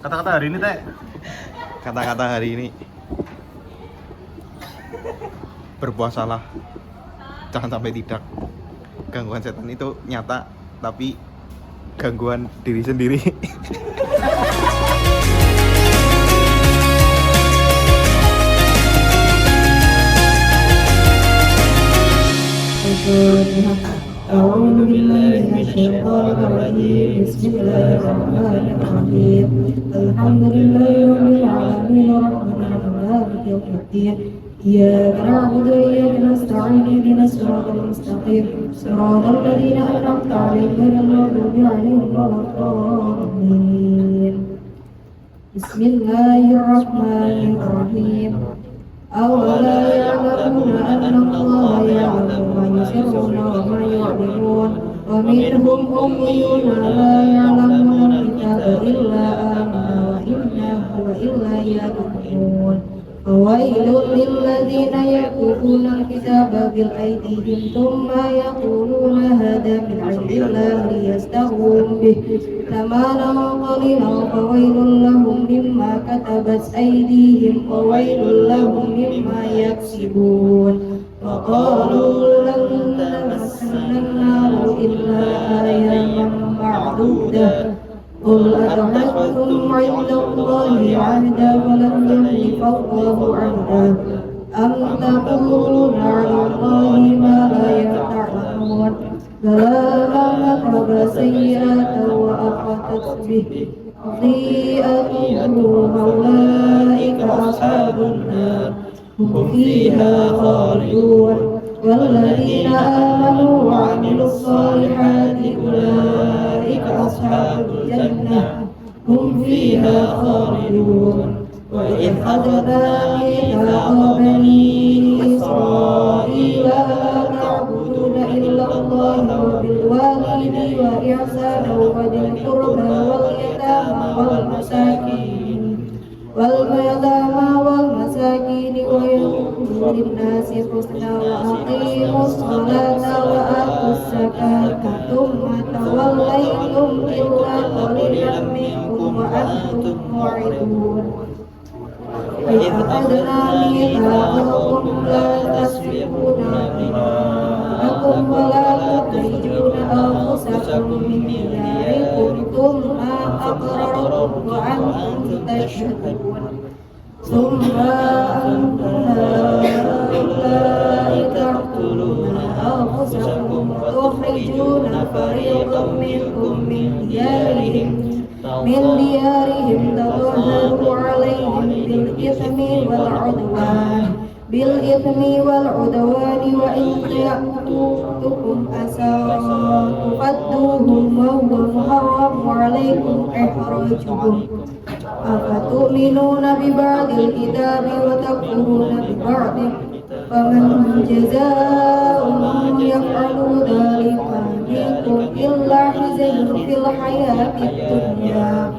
Kata-kata hari ini teh. Kata-kata hari ini, berpuasalah, jangan sampai tidak. Gangguan setan itu nyata, tapi gangguan diri sendiri. أعوذ بالله من الشيطان الرجيم بسم الله الرحمن الرحيم الحمد لله رب العالمين الرحمن الرحيم مالك يوم الدين إياك نعبد وإياك نستعين اهدنا الصراط المستقيم صراط الذين أنعمت عليهم غير المغضوب عليهم ولا الضالين بسم الله الرحمن الرحيم أولا يعلمون أن الله يعلم ما يسرون وما يعلنون ومنهم أميون لا يعلمون الكتاب إلا آمنا وإلا يكفرون فويل للذين يكتبون الكتاب بأيديهم ثم يقولون هذا من عند الله ليستغوا به ثمنا قليلا فويل لهم مما كتبت أيديهم وويل لهم مما يكسبون وقالوا لن تمسنا النار إلا أياما معدودة قل أتخذتم عند الله عهدا ولم يخلف الله عهدا أم تقولون على الله ما لا تعلمون بلى من كتب سيئة وأحاطت به خطيئته أولئك أصحاب النار هم فيها خالدون والذين آمنوا وعملوا الصالحات أولئك أصحاب الجنة هم فيها خالدون وإذ أخذنا ميثاق بني إسرائيل لا تعبدون إلا الله وبالوالدين وإحسانا وذي القربى واليتامى والمساكين ويقولوا للناس حسنا وأقيموا الصلاة وآتوا الزكاة ثم توليتم إلا قليلا منكم وأنتم معرضون وإذ أخذنا ميثاقكم لا تسفكون دماءكم ولا تخرجون أنفسكم من دياركم ثم أقررتم وأنتم تشهدون ثم أنتم هؤلاء تقتلون أنفسكم وتخرجون فريقا منكم من ديارهم تظاهروا عليهم بالإثم والعدوان وإن يأتوكم أسارى تفدوهم وهو محرم عليكم إخراجهم أفتؤمنون ببعض الكتاب وتكفرون ببعض فمن جزاء يفعل ذلك منكم إلا خزي في الحياة الدنيا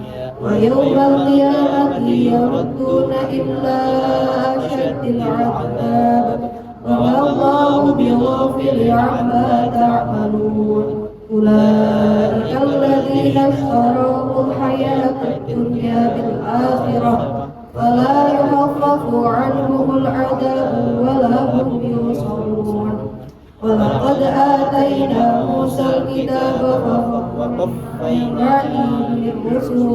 ويوم القيامة يردون إلى أشد العذاب وما الله بغافل عما تعملون أولئك الذين اشتروا الحياة الدنيا بالآخرة فلا يخفف عنهم العذاب ولا هم ينصرون ولقد آتينا موسى الكتاب وقفينا بالرسل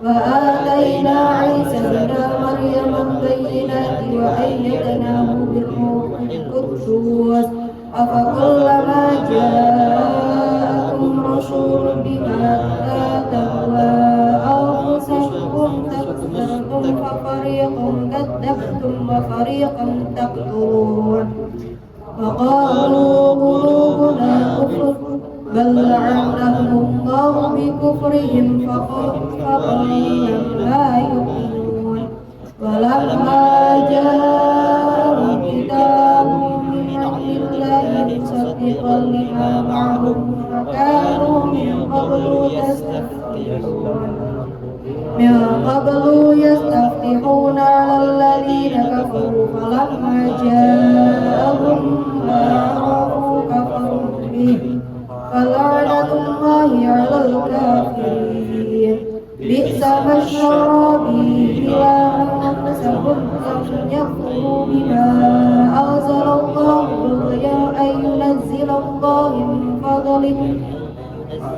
وآتينا عيسى ابن مريم البينات وأيدناه بالروح القدس أفكلما جاءكم رسول بما لا تهوى أنفسكم تكفرتم ففريقا كذبتم وفريقا تقتلون وقالوا قلوبنا كفر بل لعنهم الله بكفرهم فقليلا ما يؤمنون ولما جاءهم كتاب من عند الله مصدقا لما معهم فكانوا من قبل يستفتحون على الذين كفروا فلما جاءهم ما عرفوا كفروا به فلعنة الله على الكافرين بئس ما اشترى به أنفسهم أن يكفروا بما أنزل الله بغيا أن ينزل الله من فضله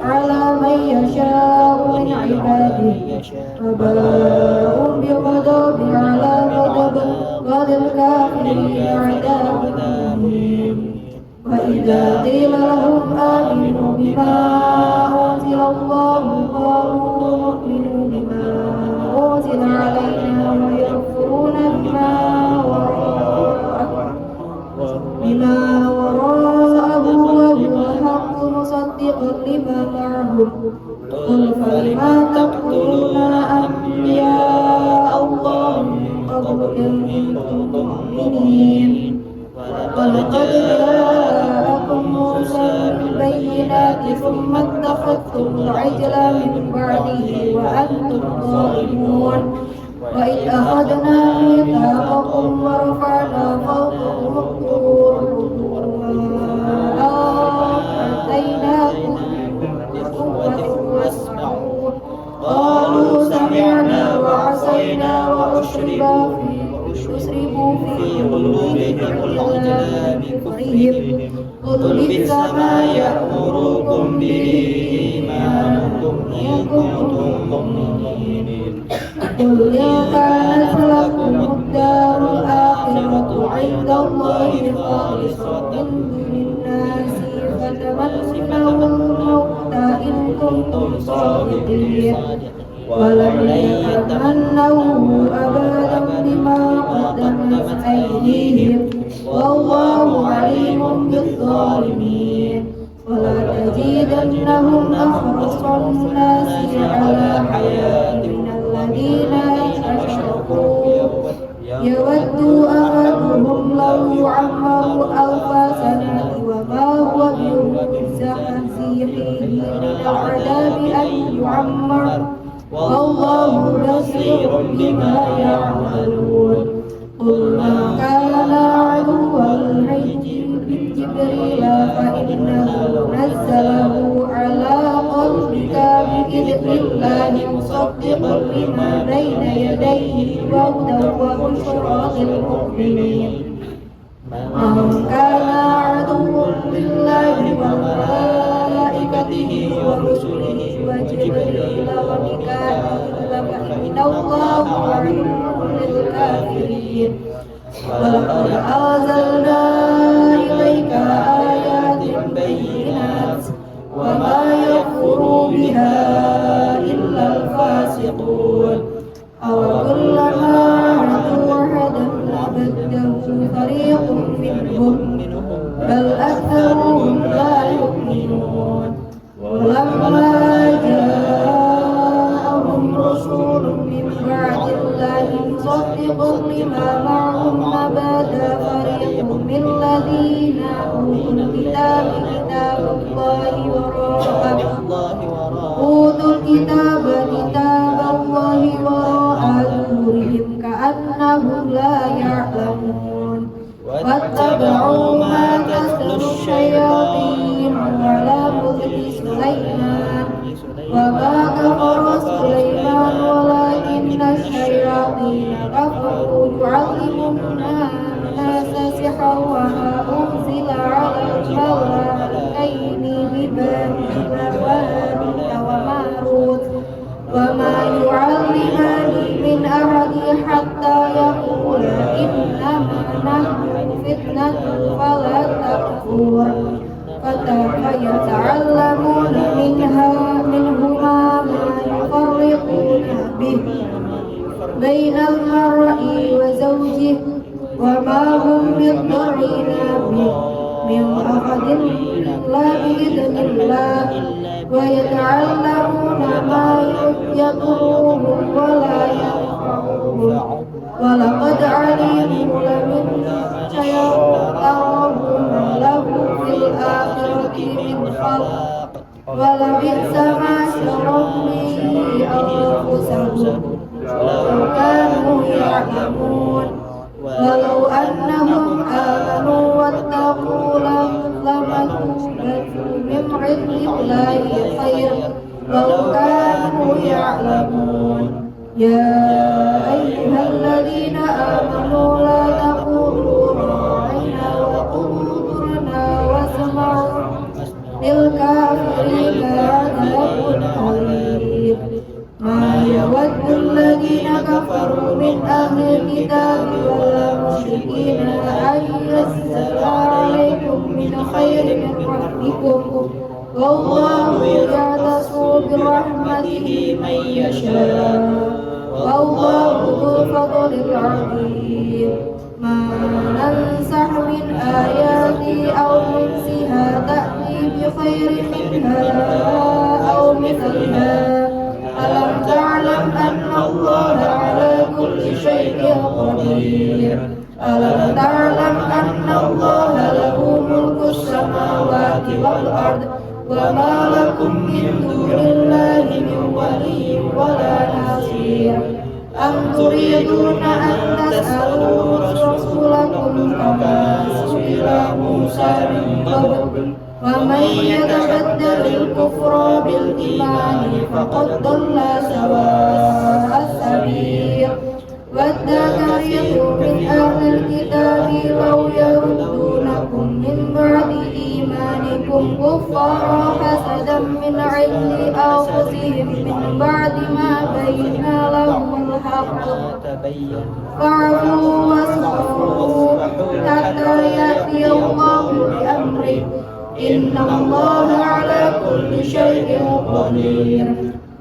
على من يشاء من عباده فباءوا بغضب على غضب وللكافرين عذاب أليم وإذا قيل لهم آمنوا بما أنزل الله قالوا نؤمن بما أنزل علينا ويكفرون بما وراءه وهو الحق مصدقا لما معهم قل فلما تقتلون أنبياء الله من قبل إن كنتم مؤمنين ولقد جاءكم موسى بالبينات ثم اتخذتم العجل من بعده وأنتم ظالمون وإذ أخذنا ميثاقكم ورفعنا فوقكم الطور ما آتيناكم بقوة واسمعوا قالوا سمعنا وعصينا وأشربوا في قلوبهم العجل بكفرهم قل بئس ما يأمركم به إيمانكم إن كنتم مؤمنين قل إن كانت لكم الدار الآخرة عند الله خالصة من دون الناس فتمنوا الموت إن كنتم صادقين ولن يتمنوا أبدا بما قدمت أيديهم والله عليم بالظالمين ولا تزيدنهم أحرص الناس على حياة من الذين أشركوا يود أحدهم لو يعمر ألف سنة وما هو بمزحزحه من العذاب أن يعمر والله بصير بما يعملون قل ما كان عدوا جبريل فإنه نزله على قلبك بإذن الله مصدقا لما بين يديه وهدى وبشرى للمؤمنين من كان عدوا لله وملائكته ورسله وجبريل وميكائيل فإن الله عدو للكافرين ولقد أنزلنا إليك آيات بينات وما يكفر بها إلا الفاسقون أوكلما عهدوا عهدا نبذه فريق منهم بل أكثرهم لا يؤمنون ولما جاءهم رسول من بعد الله مصدق لما معهم نبذ فريق من الذين أوتوا الكتاب كتاب الله وراء ظهورهم كأنهم لا يعلمون واتبعوا ما تتلو الشياطين على ملك سليمان وما كفر سليمان ولكن الشياطين كفروا يعلمون الناس سحرا وما أنزل على الملائكتين ببابل وهاروت وماروت وما يعلمان من أحد حتى يقولا إنما نحن فتنة فلا تكفر فيتعلمون منهما ما يفرقون به بين المرء وزوجه وما هم بضارين به من أحد إلا بإذن الله ويتعلمون ما يضرهم ولا ينفعهم ولقد علموا لمن سيغفرهم له في الآخرة من خلق ولبئس ما شروا به أنفسهم لو كانوا يعلمون ولو أنهم آمنوا واتقوا لمثوبة من عند الله خير لو كانوا يعلمون يا أيها الذين آمنوا لا تقولوا راعنا وقولوا انظرنا واسمعوا للكافرين عذاب أليم ما يود الذين كفروا من أهل الكتاب ولا المشركين أن ينزل عليكم من خير من ربكم والله يعتص برحمته من يشاء والله ذو الفضل العظيم ما ننسخ من آيات أو ننسها تأتي بخير منها أو مثلها ألم تعلم أن الله على كل شيء قدير ألم تعلم أن الله له ملك السماوات والأرض وما لكم من دون الله من ولي ولا نصير أم تريدون أن تسألوا رسولكم كما سئل موسى من قبل ومن يتبدل الكفر بالإيمان فقد ضل سواء السبيل ود كثير من أهل الكتاب لو يردونكم من بعد إيمانكم كفارا حسدا من عند أنفسهم من بعد ما بين لهم الحق فاعفوا واصفحوا حتى يأتي الله بأمره إن الله على كل شيء قدير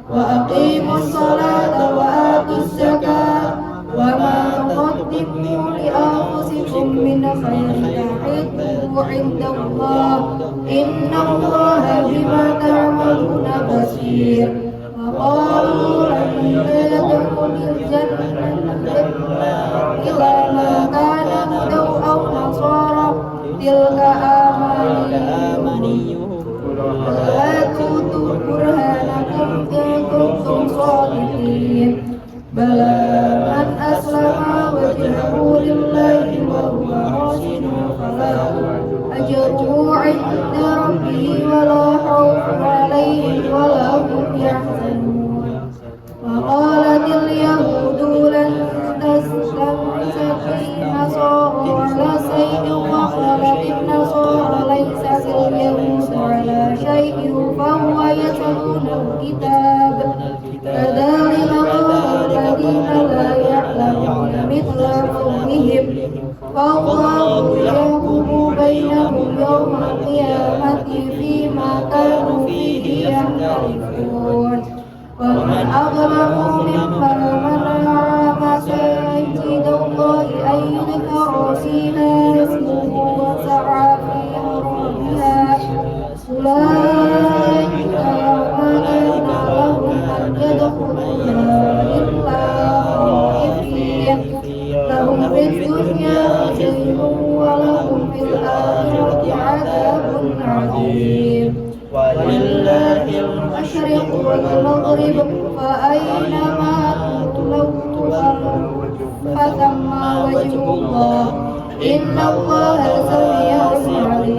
وأقيموا الصلاة وآتوا الزكاة وما تقدموا لأنفسكم من خير تجدوه عند الله إن الله بما تعملون بصير وقالوا لن يدخل الجنة إلا ما كان هدى أو نصارى تلك آمانيهم هاتوا برهانكم إن كنتم صادقين بلى من أسلم وجهه لله وهو محسن فله أجره عند ربه ولا خوف عليهم ولا هم يحزنون وقالت اليهود لن تستنسخ النصارى على شيء وقالت النصارى ليست اليهود على شيء فهو يتلون الكتاب كذلك قال الذين لا يعلمون مثل قولهم فالله يحكم بينهم يوم القيامة فيما كانوا فيه يختلفون ومن أظلم ممن منع مساجد الله أن يذكر فيها اسمه وسعى في خرابها أولئك أعمالنا لهم أن يدخلوها إلا خائفين لهم في الدنيا خزي ولهم في الآخرة عذاب عظيم ولله المشرق والمغرب فأينما تولوا فثم وجه الله إن الله سميع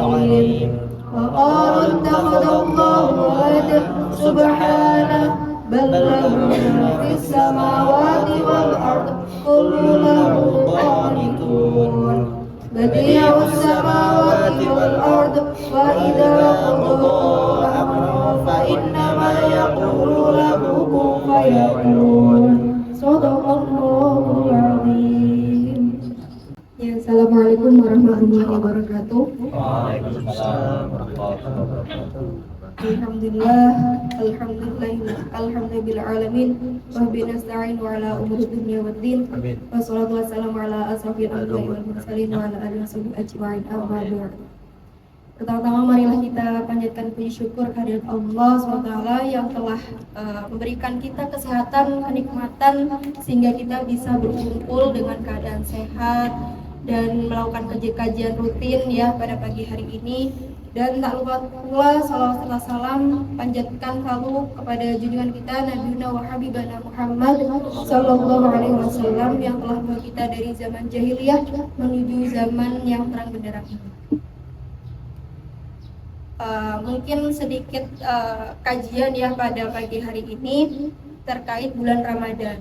عليم وقالوا اتخذ الله ولدا سبحانه بل له ما في السماوات والأرض كل له قانتون بديع السماوات والأرض وإذا قضى أمرا فإنما يقول له كن فيكون صدق الله العظيم. Assalamualaikum warahmatullahi wabarakatuh. Waalaikumsalam warahmatullahi wabarakatuh. Alhamdulillah alamin wa bihi nasta'in wa ala umuri dunya waddin. Amin. Wassalatu wassalamu ala asrofil anbiya'i wal mursalin wa ala alihi wasahbihi ajma'in. Amma ba'd. Pertama-tama marilah kita panjatkan puji syukur kehadirat Allah SWT yang telah memberikan kita kesehatan, kenikmatan sehingga kita bisa berkumpul dengan keadaan sehat dan melakukan kajian rutin ya pada pagi hari ini. Dan tak lupa pula salawat serta salam panjatkan selalu kepada junjungan kita Nabiuna wa Habibana Muhammad Sallallahu Alaihi Wasallam yang telah membawa kita dari zaman jahiliyah menuju zaman yang terang benderang ini. Mungkin sedikit kajian ya pada pagi hari ini terkait bulan Ramadan.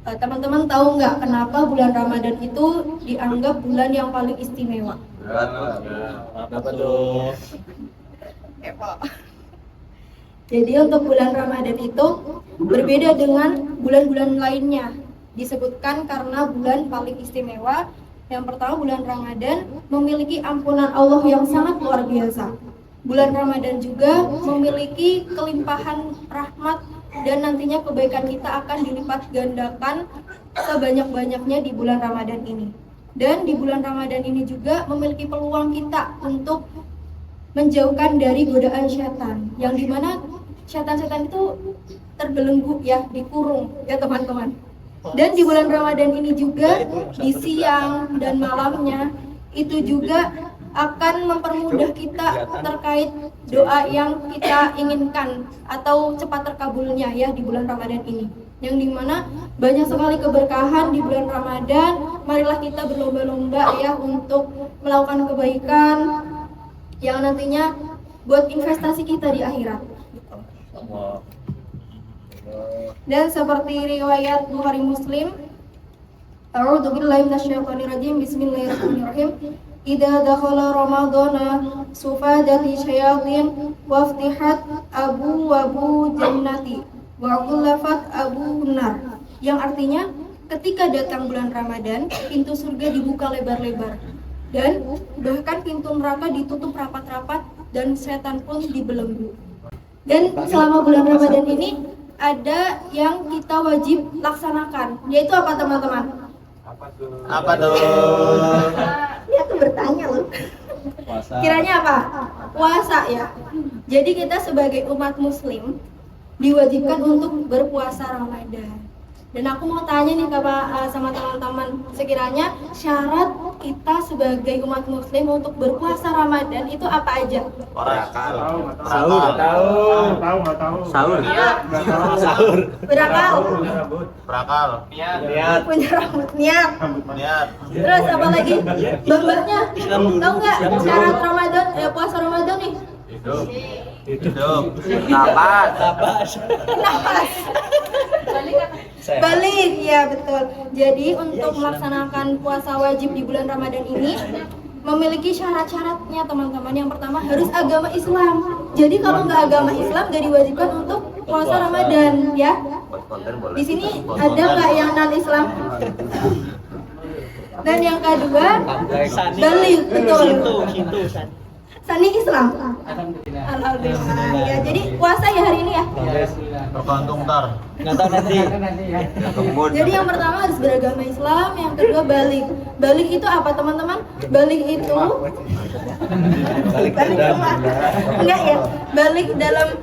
Teman-teman tahu nggak kenapa bulan Ramadan itu dianggap bulan yang paling istimewa? Apa tuh? Jadi untuk bulan Ramadan itu berbeda dengan bulan-bulan lainnya. Disebutkan karena bulan paling istimewa. Yang pertama, bulan Ramadan memiliki ampunan Allah yang sangat luar biasa. Bulan Ramadan juga memiliki kelimpahan rahmat dan nantinya kebaikan kita akan dilipat gandakan sebanyak-banyaknya di bulan Ramadan ini. Dan di bulan Ramadan ini juga memiliki peluang kita untuk menjauhkan dari godaan setan, yang dimana setan-setan itu terbelenggu ya, dikurung ya teman-teman. Dan di bulan Ramadan ini juga di siang dan malamnya itu juga akan mempermudah kita terkait doa yang kita inginkan atau cepat terkabulnya ya di bulan Ramadan ini. Yang dimana banyak sekali keberkahan di bulan Ramadan. Marilah kita berlomba-lomba ya untuk melakukan kebaikan yang nantinya buat investasi kita di akhirat. Dan seperti riwayat Bukhari Muslim, A'udzubillahi minasyaitonirrajim, bismillahirrahmanirrahim. Idza dakhala ramadhana sufadati syayatin waftihat abwabu jannati wa ghulafat abun nar. Yang artinya ketika datang bulan Ramadan, pintu surga dibuka lebar-lebar dan bahkan pintu neraka ditutup rapat-rapat dan setan pun dibelenggu. Dan selama bulan Ramadan ini ada yang kita wajib laksanakan, yaitu apa teman-teman? Apa tuh? Ini aku bertanya loh. Puasa. Kiranya apa? Puasa ya. Jadi kita sebagai umat muslim diwajibkan untuk berpuasa Ramadan. Dan aku mau tanya nih sama teman-teman, sekiranya syarat kita sebagai umat muslim untuk berpuasa Ramadan itu apa aja? Sahur. Berakal, Niat. punya rambut, niat. Niat. Terus apa lagi? Bambaknya, tahu nggak syarat Ramadan, puasa Ramadan nih? Hidup. Napas. Nafas. Balik, ya betul. Jadi untuk melaksanakan puasa wajib di bulan Ramadan ini memiliki syarat-syaratnya teman-teman. Yang pertama harus agama Islam. Jadi kalau nggak agama Islam nggak diwajibkan untuk puasa Ramadan ya. Di sini ada nggak yang non Islam? Dan yang kedua balik, betul. Sani Islam. Alhamdulillah. Ya, jadi puasa ya hari ini ya. Tergantung ntar. Nggak tahu nanti. Jadi yang pertama harus beragama Islam, yang kedua balik. Balik itu apa teman-teman? Balik itu enggak ya. Balik dalam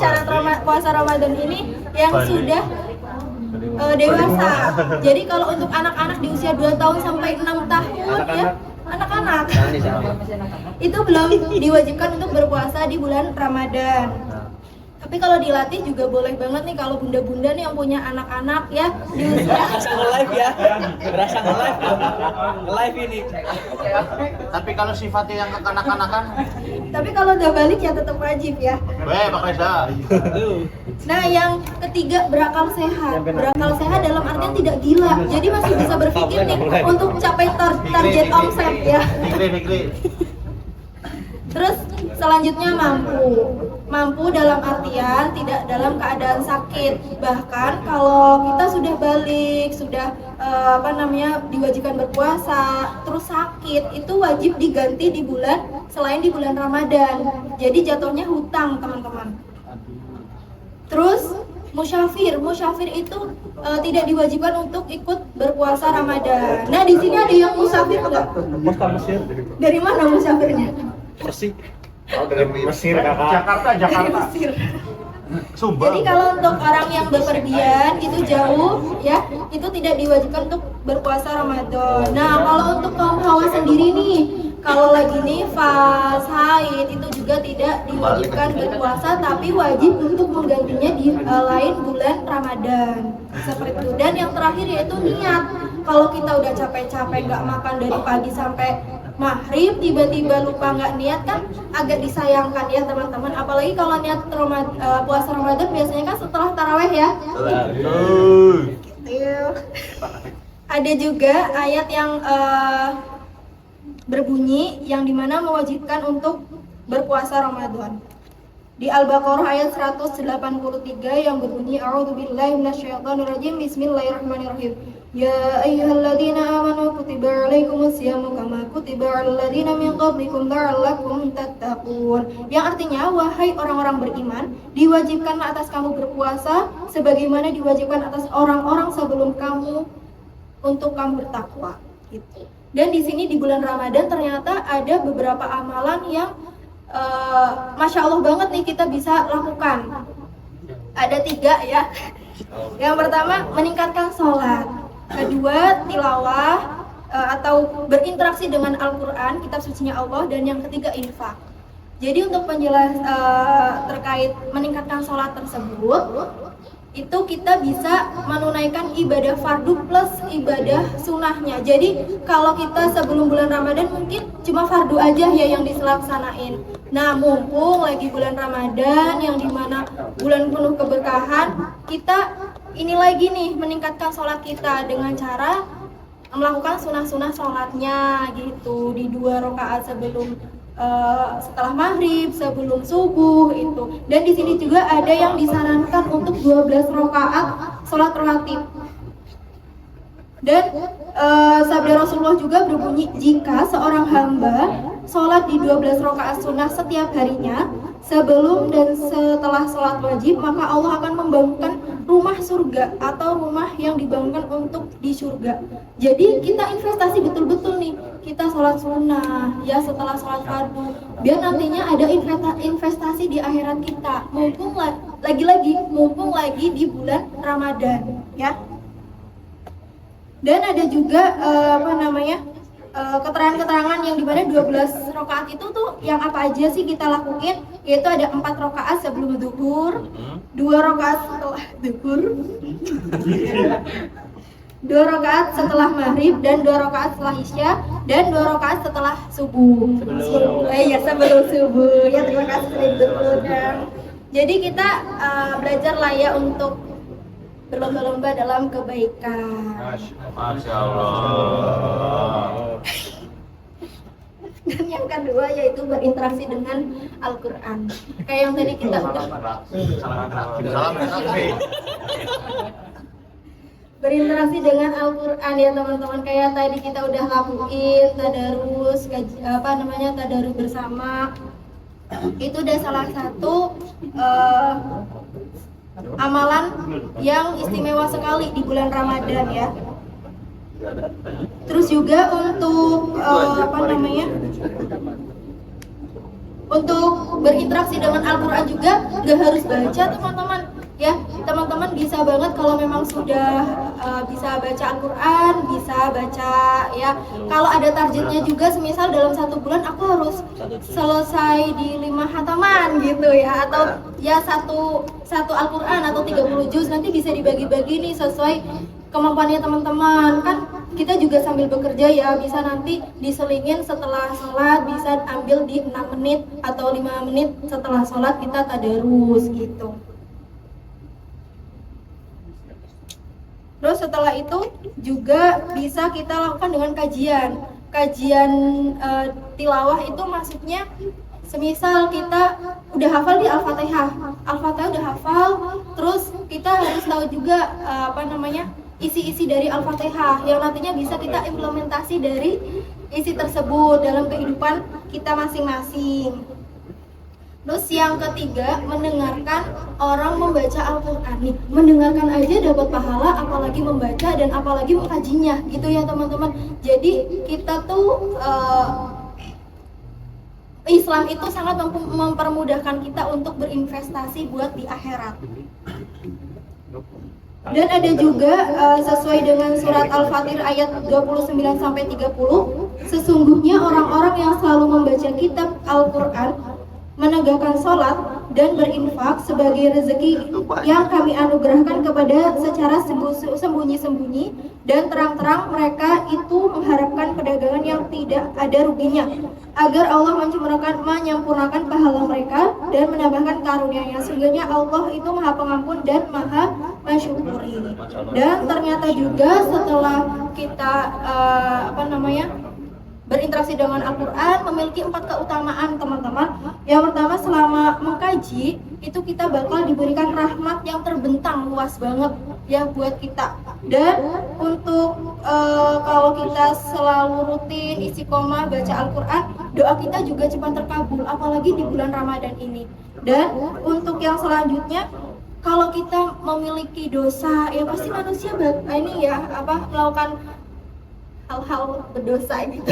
syarat puasa Ramadan ini yang sudah dewasa. Jadi kalau untuk anak-anak di usia 2 tahun sampai 6 tahun ya, anak-anak itu belum diwajibkan untuk berpuasa di bulan Ramadan. Tapi kalau dilatih juga boleh banget nih kalau bunda-bunda nih yang punya anak-anak ya di usia. Berasa nge-live ya. Berasa nge-live. Nge-live ini. Tapi kalau sifatnya yang kekanak-kanakan, Tapi kalau udah balik ya tetap wajib ya. Pak Reza. Nah, yang ketiga berakal sehat. Berakal sehat dalam artian tidak gila. Jadi masih bisa berpikir nih untuk capai target omset ya. Fikri. Terus selanjutnya mampu dalam artian tidak dalam keadaan sakit. Bahkan kalau kita sudah balik, sudah diwajibkan berpuasa, terus sakit, itu wajib diganti di bulan selain di bulan Ramadan. Jadi jatuhnya hutang teman-teman. Terus musyafir itu tidak diwajibkan untuk ikut berpuasa Ramadan. Nah, di sini ada yang musafir enggak? Dari mana musafirnya? Persik. Mesir kakak. Jakarta. Dari Mesir. Sumbar. Jadi kalau untuk orang yang bepergian itu jauh ya, itu tidak diwajibkan untuk berpuasa Ramadan. Nah, kalau untuk kaum hawa sendiri nih, kalau lagi nifas, haid itu juga tidak diwajibkan berpuasa, tapi wajib untuk menggantinya di lain bulan Ramadan. Seperti itu. Dan yang terakhir yaitu niat. Kalau kita udah capek-capek nggak makan dari pagi sampai maghrib, tiba-tiba lupa nggak niat kan agak disayangkan ya teman-teman. Apalagi kalau niat puasa Ramadan biasanya kan setelah taraweh ya. Ada juga ayat yang berbunyi yang dimana mewajibkan untuk berpuasa Ramadan. Di Al-Baqarah ayat 183 yang berbunyi A'udzubillahi minasyaitonirrajim Bismillahirrahmanirrahim. Ya ayyuhalladzina amanu kutiba 'alaikumusyamu kama kutiba 'alal ladzina min qablikum la'allakum tattaqun. Yang artinya, wahai orang-orang beriman, diwajibkanlah atas kamu berpuasa sebagaimana diwajibkan atas orang-orang sebelum kamu untuk kamu bertakwa gitu. Dan di sini di bulan Ramadan ternyata ada beberapa amalan yang Masya Allah banget nih kita bisa lakukan. Ada 3 ya. Yang pertama meningkatkan sholat, kedua tilawah atau berinteraksi dengan Al-Quran, kitab sucinya Allah, dan yang ketiga infak. Jadi untuk penjelas terkait meningkatkan sholat tersebut, itu kita bisa menunaikan ibadah fardu plus ibadah sunnahnya. Jadi kalau kita sebelum bulan Ramadan mungkin cuma fardu aja ya yang dilaksanain. Nah, mumpung lagi bulan Ramadan yang dimana bulan penuh keberkahan, kita ini lagi nih meningkatkan sholat kita dengan cara melakukan sunnah-sunnah sholatnya gitu di 2 rakaat sebelum setelah maghrib, sebelum subuh itu. Dan di sini juga ada yang disarankan untuk 12 rakaat sholat rawatib. Dan sabda Rasulullah juga berbunyi, jika seorang hamba sholat di 12 rakaat sunnah setiap harinya sebelum dan setelah sholat wajib, maka Allah akan membangunkan rumah surga atau rumah yang dibangunkan untuk di surga. Jadi kita investasi betul-betul nih, kita sholat sunnah ya setelah sholat fardu, biar nantinya ada investasi di akhirat kita. Mumpung lagi di bulan Ramadan ya. Dan ada juga keterangan-keterangan yang dimana 12 rakaat itu tuh yang apa aja sih kita lakuin, yaitu ada 4 rakaat sebelum zuhur, 2 rakaat setelah zuhur, 2 rakaat setelah maghrib, dan 2 rakaat setelah isya, dan 2 rakaat setelah subuh. Sebelum subuh ya, terima kasih sudah diundang. Jadi kita belajar lah ya untuk berlomba-lomba dalam kebaikan. Masya Allah. Dan yang kedua yaitu berinteraksi dengan Al-Quran. Kayak yang tadi kita udah berinteraksi dengan Al-Quran ya teman-teman. Kayak tadi kita udah lakuin tadarus, tadarus bersama. Itu udah salah satu amalan yang istimewa sekali di bulan Ramadan ya. Terus juga untuk untuk berinteraksi dengan Al-Quran juga gak harus baca teman-teman ya. Teman-teman bisa banget kalau memang sudah bisa baca Al-Quran, bisa baca ya. Kalau ada targetnya juga, semisal dalam 1 bulan aku harus selesai di 5 khataman gitu ya, atau ya satu Al-Quran atau 30 juz, nanti bisa dibagi-bagi nih sesuai kemampuannya teman-teman. Kan kita juga sambil bekerja ya, bisa nanti diselingin setelah sholat, bisa ambil di 6 menit atau 5 menit setelah sholat kita tadarus gitu. Terus setelah itu juga bisa kita lakukan dengan kajian tilawah. Itu maksudnya semisal kita udah hafal di Al-Fatihah udah hafal, terus kita harus tahu juga isi-isi dari Al-Fatihah yang nantinya bisa kita implementasi dari isi tersebut dalam kehidupan kita masing-masing. Terus yang ketiga, mendengarkan orang membaca Al-Quran nih. Mendengarkan aja dapat pahala, apalagi membaca dan apalagi mengkajinya gitu ya teman-teman. Jadi kita tuh Islam itu sangat mempermudahkan kita untuk berinvestasi buat di akhirat. Dan ada juga sesuai dengan surat Al-Fatir ayat 29-30, sesungguhnya orang-orang yang selalu membaca kitab Al-Quran, menegakkan sholat dan berinfak sebagai rezeki yang kami anugerahkan kepada secara sembunyi-sembunyi dan terang-terang. Mereka itu mengharapkan perdagangan yang tidak ada ruginya, agar Allah menyempurnakan pahala mereka dan menambahkan karunia-Nya. Sesungguhnya Allah itu Maha Pengampun dan Maha Mensyukuri. Dan ternyata juga setelah kita berinteraksi dengan Al-Quran memiliki 4 keutamaan, teman-teman. Yang pertama, selama mengkaji itu kita bakal diberikan rahmat yang terbentang luas banget ya buat kita. Dan untuk kalau kita selalu rutin istiqomah baca Al-Quran, doa kita juga cepat terkabul, apalagi di bulan Ramadan ini. Dan untuk yang selanjutnya, kalau kita memiliki dosa, ya pasti manusia melakukan hal-hal berdosa gitu.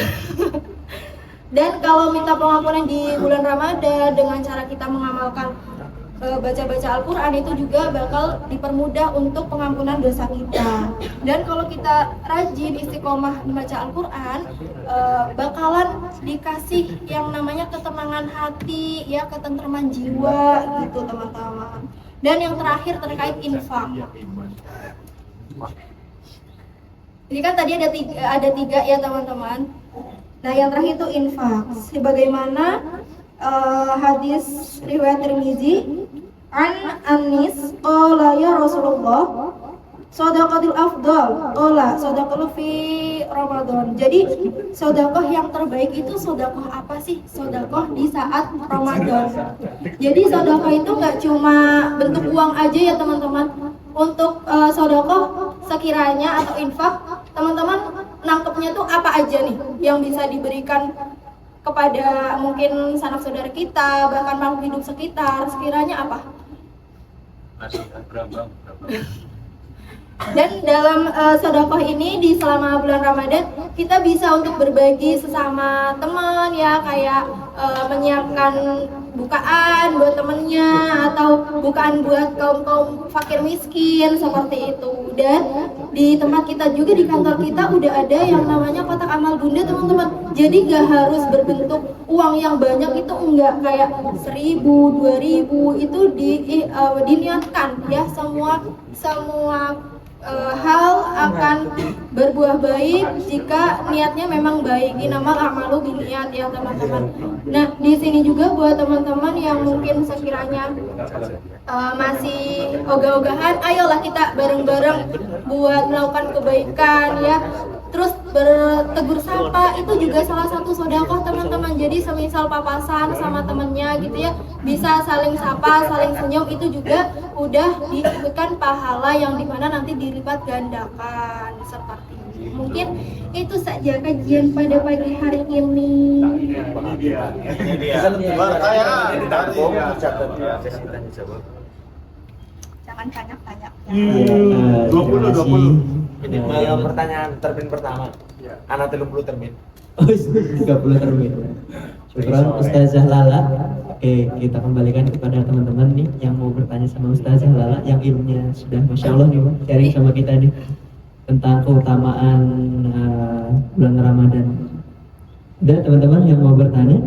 Dan kalau minta pengampunan di bulan Ramadan dengan cara kita mengamalkan baca-baca Al-Quran, itu juga bakal dipermudah untuk pengampunan dosa kita. Dan kalau kita rajin istiqomah membaca Al-Quran, bakalan dikasih yang namanya ketenangan hati, ya, ketentraman jiwa gitu, teman-teman. Dan yang terakhir terkait infak. Jadi kan tadi ada tiga ya, teman-teman. Nah, yang terakhir itu infak. Sebagaimana hadis riwayat Tirmizi, an Anis qala ya Rasulullah shadaqatul afdal qala shadaqatul fi Ramadan. Jadi sedekah yang terbaik itu sedekah apa sih? Sedekah di saat Ramadan. Jadi sedekah itu nggak cuma bentuk uang aja ya, teman-teman. Untuk sedekah sekiranya atau infak, teman-teman nangkepnya tuh apa aja nih yang bisa diberikan kepada mungkin sanak saudara kita, bahkan makhluk hidup sekitar, sekiranya apa? Dan dalam sedekah ini di selama bulan Ramadan kita bisa untuk berbagi sesama teman ya, kayak menyiapkan bukaan buat temennya atau bukaan buat kaum fakir miskin seperti itu. Dan di tempat kita juga, di kantor kita udah ada yang namanya kotak amal bunda, teman-teman. Jadi gak harus berbentuk uang yang banyak, itu enggak kayak 1.000, 2.000, itu diniatkan ya, semua hal akan berbuah baik jika niatnya memang baik. Innamal a'malu binniyat ya, teman-teman. Nah, di sini juga buat teman-teman yang mungkin sekiranya masih ogah-ogahan, ayolah kita bareng-bareng buat melakukan kebaikan ya. Terus bertegur sapa itu juga salah satu sedekah, teman-teman. Jadi semisal papasan sama temennya gitu ya, bisa saling sapa, saling senyum, itu juga udah disebutkan pahala yang dimana nanti dilipat gandakan seperti ini. Mungkin itu saja kajian pada pagi hari ini. Jangan banyak-banyak. 20. Ini pertanyaan termin pertama. Anak 30 termin. Oh, 30 termin. Syukran Ustazah Lala. Oke, kita kembalikan kepada teman-teman nih yang mau bertanya sama Ustazah Lala, yang ilmunya sudah Masya Allah nih, sharing sama kita nih tentang keutamaan bulan Ramadan. Ada teman-teman yang mau bertanya?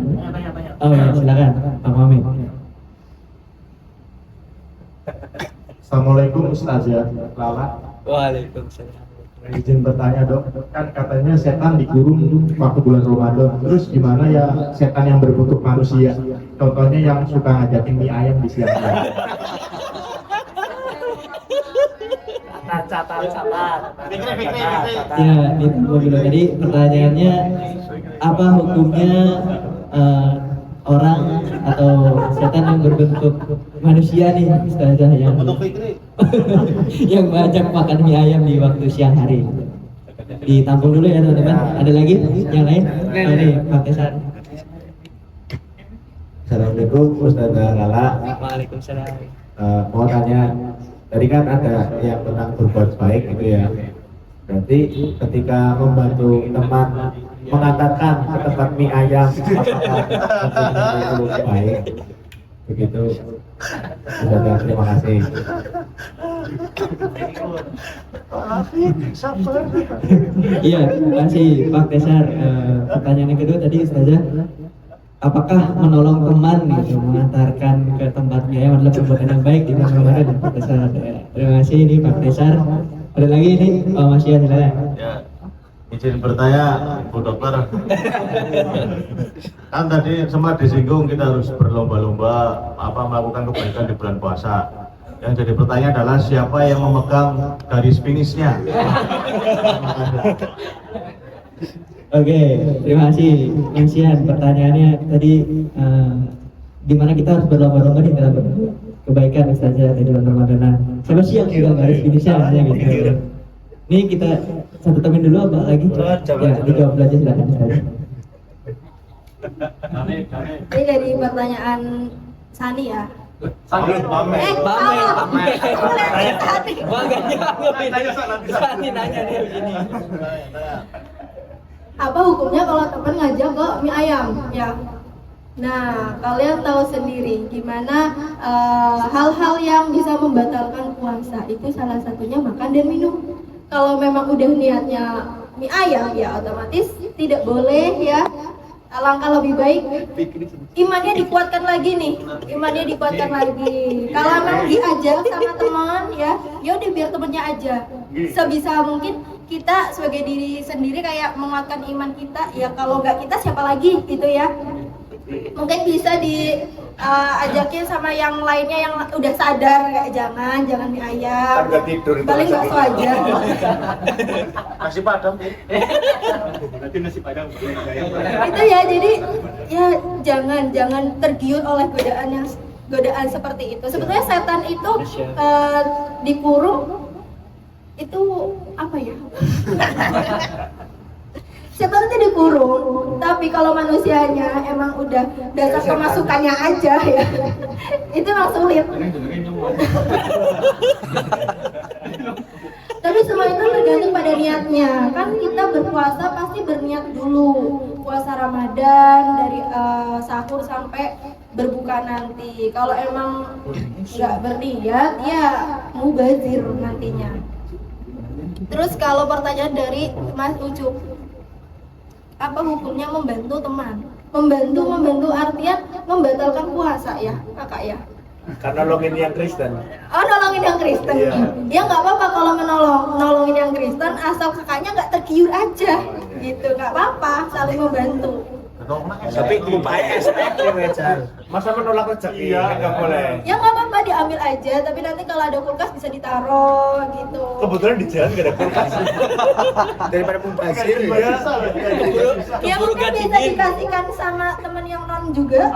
Oh ya, silakan Pak Mami. Assalamualaikum Ustazah Lala. Waalaikumsalam. Izin bertanya dok, kan katanya setan dikurung waktu bulan Ramadan. Terus gimana ya setan yang berbentuk manusia? Contohnya yang suka ngajakin mie ayam di siang hari. Catat. Ya, itu dulu. Jadi pertanyaannya, apa hukumnya orang atau setan yang berbentuk manusia nih, Ustazah, yang yang banyak makan mie ayam di waktu siang hari? Ditampung dulu ya, teman-teman. Ada lagi yang lain? Ini Pak Kesan. Assalamualaikum Ustazah Lala. Waalaikumsalam. Mau tanya, tadi kan ada yang tentang berbuat baik gitu ya. Berarti ketika membantu teman mengantarkan ke tempat mie ayam, apakah itu baik? Begitu. Ustazah, terima kasih. Iya, terima kasih Pak Kesar. Pertanyaan yang kedua tadi, Ustazah, apakah menolong teman gitu, mengantarkan ke tempat biaya adalah perbuatan yang baik di bulan Ramadan Pak Tesar? Terima kasih ini Pak Tesar. Ada lagi ini Pak Masyian silakan. Ya, izin bertanya Bu Dokter. Kan tadi sempat disinggung kita harus berlomba-lomba melakukan kebaikan di bulan puasa. Yang jadi pertanyaan adalah siapa yang memegang garis finishnya? Oke, terima kasih Masyian. Pertanyaannya tadi gimana kita harus berlomba-lomba di dalam kebaikan Ustazah di bulan Ramadan. Nah, siapa sih yang pegang garis finishnya gitu? Ini kita satu temin dulu apa lagi? Ya, dijawab aja silakan. Ini dari pertanyaan Sani ya. Pamer. Sani nanya nih begini. Apa hukumnya kalau teman ngajak ke mie ayam? Ya. Nah, kalian tahu sendiri gimana hal-hal yang bisa membatalkan puasa itu salah satunya makan dan minum. Kalau memang udah niatnya mie ayam ya otomatis tidak boleh ya. Alangkah lebih baik imannya dikuatkan lagi nih, imannya dikuatkan lagi. Kalau memang diajak sama teman ya udah biar temennya aja. Sebisa mungkin kita sebagai diri sendiri kayak menguatkan iman kita ya, kalau nggak kita siapa lagi gitu ya. Mungkin bisa diajakin sama yang lainnya yang udah sadar kayak jangan mie ayam, paling bakso aja. Nasi padang. Itu ya, jadi ya jangan tergiur oleh godaan seperti itu. Sebetulnya setan itu dikurung itu apa ya? Setan itu dikurung, tapi kalau manusianya emang udah dasar kemasukannya aja ya, itu memang sulit. Tapi semua itu tergantung pada niatnya. Kan kita berpuasa pasti berniat dulu. Puasa Ramadan dari sahur sampai berbuka nanti. Kalau emang nggak berniat, ya mubazir nantinya. Terus kalau pertanyaan dari Mas Ucup, apa hukumnya membantu teman? Membantu artian membatalkan puasa ya, kakak ya? Karena nolongin yang Kristen. Oh, nolongin yang Kristen. Iya. Ya nggak apa-apa kalau nolongin yang Kristen, asal kakaknya nggak tergiur aja, gitu. Nggak apa-apa, saling membantu. Tapi upaya SPM ya, masa menolak rezeki ya nggak boleh. Ya nggak apa-apa, diambil aja. Tapi nanti kalau ada kulkas bisa ditaruh, gitu. Kebetulan di jalan nggak ada kulkas. Daripada mubazir ya. Ya mungkin bisa dikasihkan sama temen yang non juga.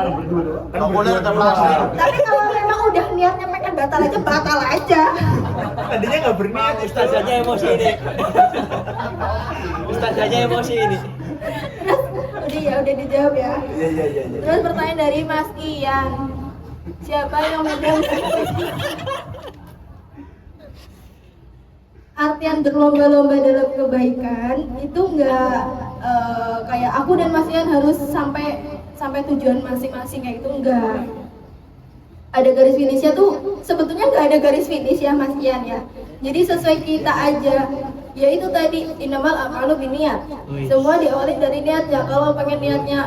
Kan boleh ada plastik. Tapi kalau memang udah niatnya pengen batal aja. Tadinya nggak berniat. Ustazahnya emosi ini. Ustazahnya emosi ini. Udah dijawab ya. Iya. Terus pertanyaan dari Mas Ian, siapa yang megang? Artian berlomba-lomba dalam kebaikan itu enggak kayak aku dan Mas Ian harus sampai tujuan masing-masing kayak itu, enggak. Ada garis finishnya tuh, sebetulnya nggak ada garis finish ya Mas Ian ya. Jadi sesuai kita aja. Ya itu tadi innamal a'malu binniyat. Semua diawali dari niatnya. Kalau pengen niatnya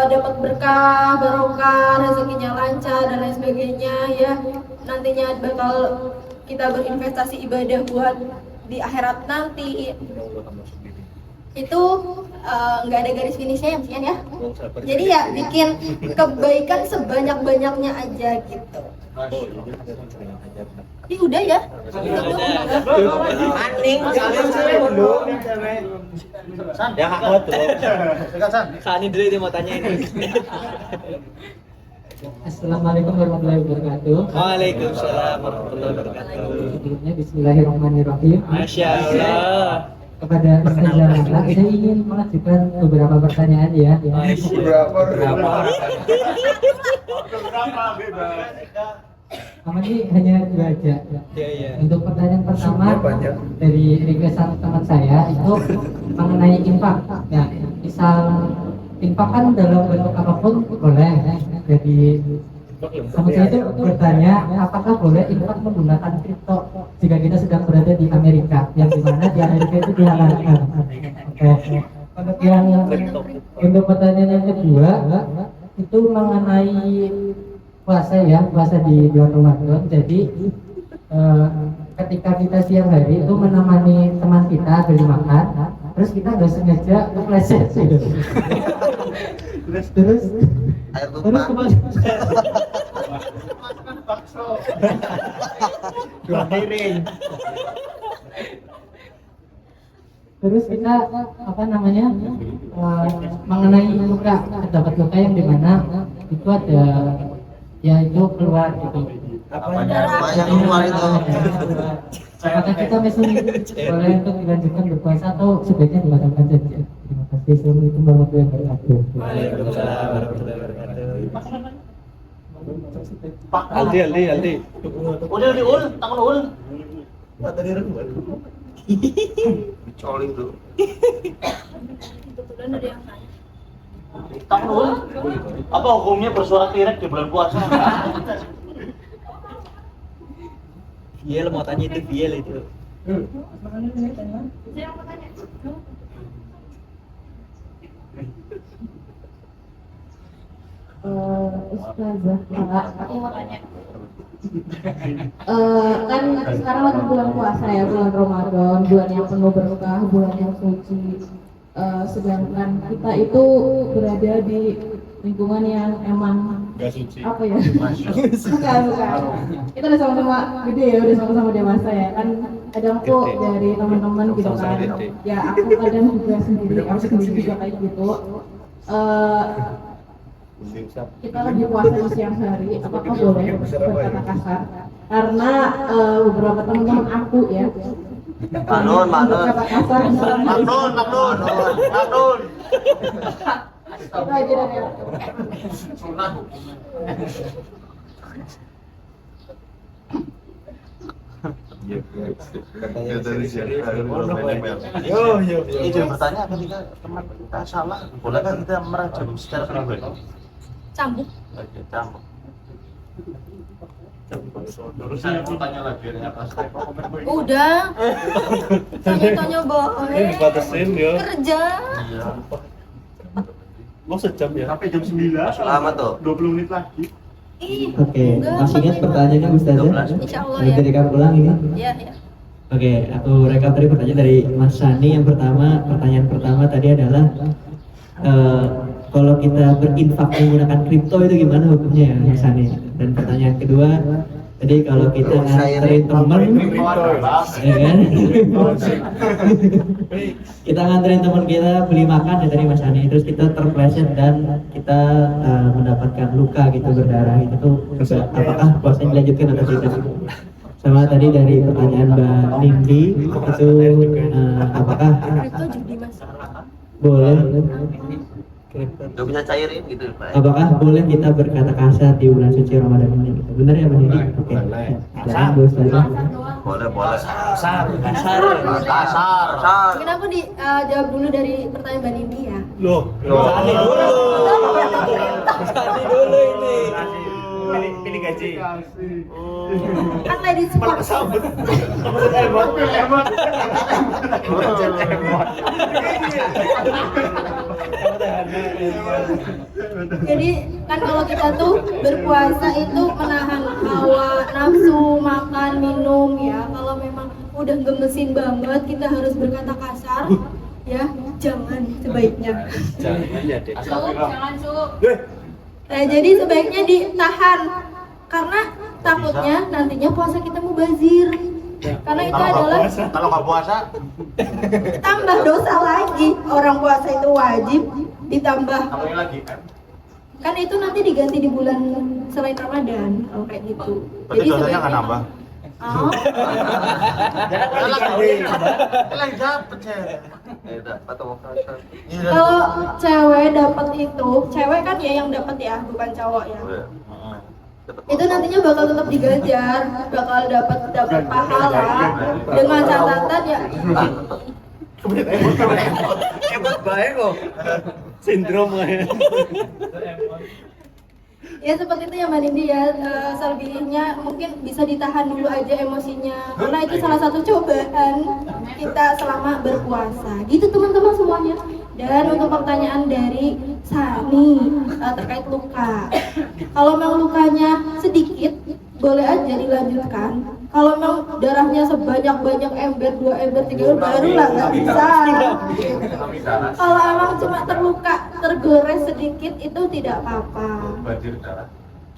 dapat berkah, barokah, rezekinya lancar dan lain sebagainya ya, nantinya bakal kita berinvestasi ibadah buat di akhirat nanti. Itu nggak ada garis finishnya ya Mas Ian ya. Jadi ya bikin kebaikan sebanyak-banyaknya aja gitu. Ih udah ya. Maning, belum. Ya Kak Kot. Sani dulu dia mau tanya ini. Assalamualaikum warahmatullahi wabarakatuh. Waalaikumsalam warahmatullahi wabarakatuh. Sebelumnya Bismillahirrahmanirrahim. Masya Allah. Kepada Ustazah Lala, saya ingin mengajukan beberapa pertanyaan ya. Berapa? Sama ini hanya dua aja. Iya. Untuk pertanyaan pertama dari requestan teman saya itu mengenai infak. Ya, misal infak kan dalam bentuk apapun boleh. Jadi sama saya itu bertanya, apakah boleh infak menggunakan kripto jika kita sedang berada di Amerika, yang dimana di Amerika itu dihalalkan. Oke. untuk pertanyaan yang kedua itu mengenai puasa ya, puasa di bulan Ramadan. Jadi ketika kita siang hari itu menemani teman kita beli makan, terus kita nggak sengaja kepleset gitu. terus Air Dua piring. terus kita apa namanya mengenai luka, dapat luka yang dimana itu ada ya itu keluar gitu. yang keluar itu. Apakah kita masih boleh untuk dilanjutkan berpuasa atau sebaiknya dibatalkan saja? Terima kasih. Assalamualaikum warahmatullahi wabarakatuh. Waalaikumsalam warahmatullahi wabarakatuh. Aldi. Udah ul, tangan ul. Coli bro. Kebetulan ada yang tanya. Tangan ul. Apa hukumnya bersuara tirek di bulan puasa? Biel mau tanya itu Biel itu. Saya mau tanya. Ustazah, Aku mau tanya. kan sekarang lagi bulan puasa ya, bulan Ramadan, bulan yang penuh berkah, bulan yang suci. Sedangkan kita itu berada di lingkungan yang emang apa ya? Bukan. Kita udah sama-sama gede ya, udah sama-sama dewasa ya. Kan kadang tuh dari teman-teman gitu kan. Ya aku kadang juga sendiri, aku sendiri juga kayak gitu. Kita lagi puasa di siang hari, apakah boleh berkata kasar? Karena beberapa teman-teman aku ya Maknun. berkata kasar. Maknun. Itu aja dah ya. Sunah. Izin bertanya ketika teman kita salah, bolehkah kita merajam secara pribadi? Cambuk. Oke, cambuk. Terus saya mau tanya lagi apa? Udah. Tanya boy. Dibatasin ya. Kerja. Iya. Mau sejam ya. Sampai jam 9. Selamat tuh. 20 menit lagi. Ih. Oke, enggak, masih ingat sampai pertanyaannya Ustazah? Insya Allah Nanti ya. rekap ulang ini. Iya, iya. Oke, aku rekap tadi pertanyaan dari Mas Sani. Yang pertama, pertanyaan pertama tadi adalah kalau kita berinfak menggunakan kripto itu gimana hukumnya ya, Mas Sani? Dan pertanyaan kedua, tadi kalau kita nganterin teman, ya kan? Kita nganterin teman kita beli makan ya tadi Mas Sani, terus kita terpleset dan kita mendapatkan luka gitu, berdarah itu tuh apakah puasanya dilanjutkan atau tidak? Sama tadi dari pertanyaan Mbak Nindi itu apakah Kripto judi mas. boleh Gak bisa cairin gitu, Pak. apakah boleh kita berkata kasar di bulan suci Ramadan ini? Benar ya Mbak Nindi? Oke. Silakan Bu Ustazah. Boleh. Kasar. Kasar. Mungkin aku jawab dulu dari pertanyaan Mbak Nindi ya. Loh. Sani dulu ini. Pilih gaji. Kan ladies first. Jadi kan kalau kita tuh berpuasa itu menahan hawa nafsu makan minum ya. Kalau memang udah gemesin banget kita harus berkata kasar ya, jangan sebaiknya. Jangan su. Nah, jadi sebaiknya ditahan karena takutnya nantinya puasa kita mubazir. Karena itu adalah Kalau nggak puasa, tambah dosa lagi. Orang puasa itu wajib ditambah. apa lagi? Kan itu nanti diganti di bulan selain Ramadan kalau kayak gitu. Berarti dosanya nggak nambah. Oh, Lagi dapet cewek. kalau cewek dapat itu, cewek kan ya yang dapat ya, bukan cowok ya. Itu nantinya bakal tetap digajar, bakal dapat pahala dengan catatan ya. Hebat baik kok. Sindrom kayak. Ya seperti itu ya Mbak Nindi ya, selebihnya mungkin bisa ditahan dulu aja emosinya karena itu salah satu cobaan kita selama berpuasa gitu teman-teman semuanya. Dan untuk pertanyaan dari Sani terkait luka, kalau memang lukanya sedikit, boleh aja dilanjutkan. Kalau memang darahnya sebanyak-banyak ember, 2 ember, 3 ember, barulah nggak bisa. Kalau emang cuma terluka, tergores sedikit, itu tidak apa-apa.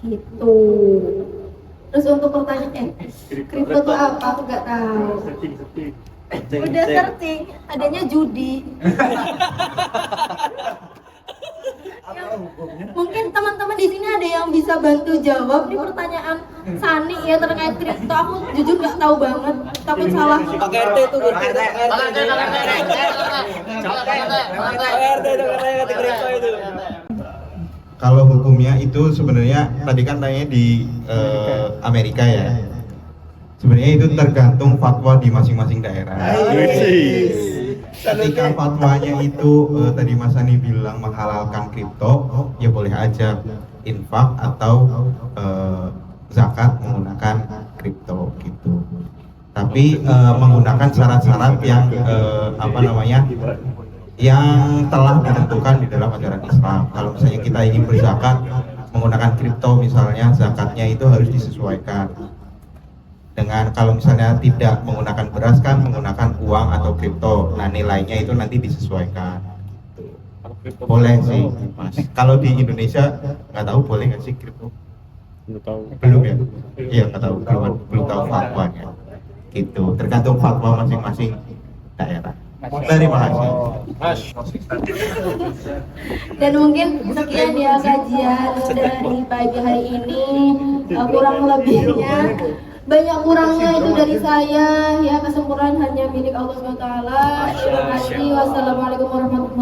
Gitu. Terus untuk pertanyaan, kripto itu apa? Aku nggak tahu. Udah searching, adanya judi. Mungkin teman-teman di sini ada yang bisa bantu jawab nih pertanyaan Sani ya terkait kripto. Aku jujur nggak tahu banget, takut salah. Pak RT itu Kalau hukumnya itu sebenarnya tadi kan tanya di Amerika ya. Sebenarnya itu tergantung fatwa di masing-masing daerah. Ketika fatwanya itu tadi Mas Ani bilang menghalalkan kripto, ya boleh aja infak atau zakat menggunakan kripto gitu. Tapi menggunakan syarat-syarat yang yang telah ditentukan di dalam ajaran Islam. Kalau misalnya kita ingin berzakat menggunakan kripto, misalnya zakatnya itu harus disesuaikan dengan kalau misalnya tidak menggunakan beras kan menggunakan uang atau kripto. Nah nilainya itu nanti disesuaikan. Boleh sih Mas. Kalau di Indonesia nggak tahu boleh nggak sih kripto? Belum ya? Iya nggak tahu, belum tahu fatwanya. Gitu. Tergantung fatwa masing-masing daerah. Terima kasih. Dan mungkin sekian ya kajian dari pagi hari ini. Kurang lebihnya, banyak kurangnya itu dari saya ya, kesempurnaan hanya milik Allah SWT. Terima kasih. Wassalamualaikum warahmatullahi wabarakatuh.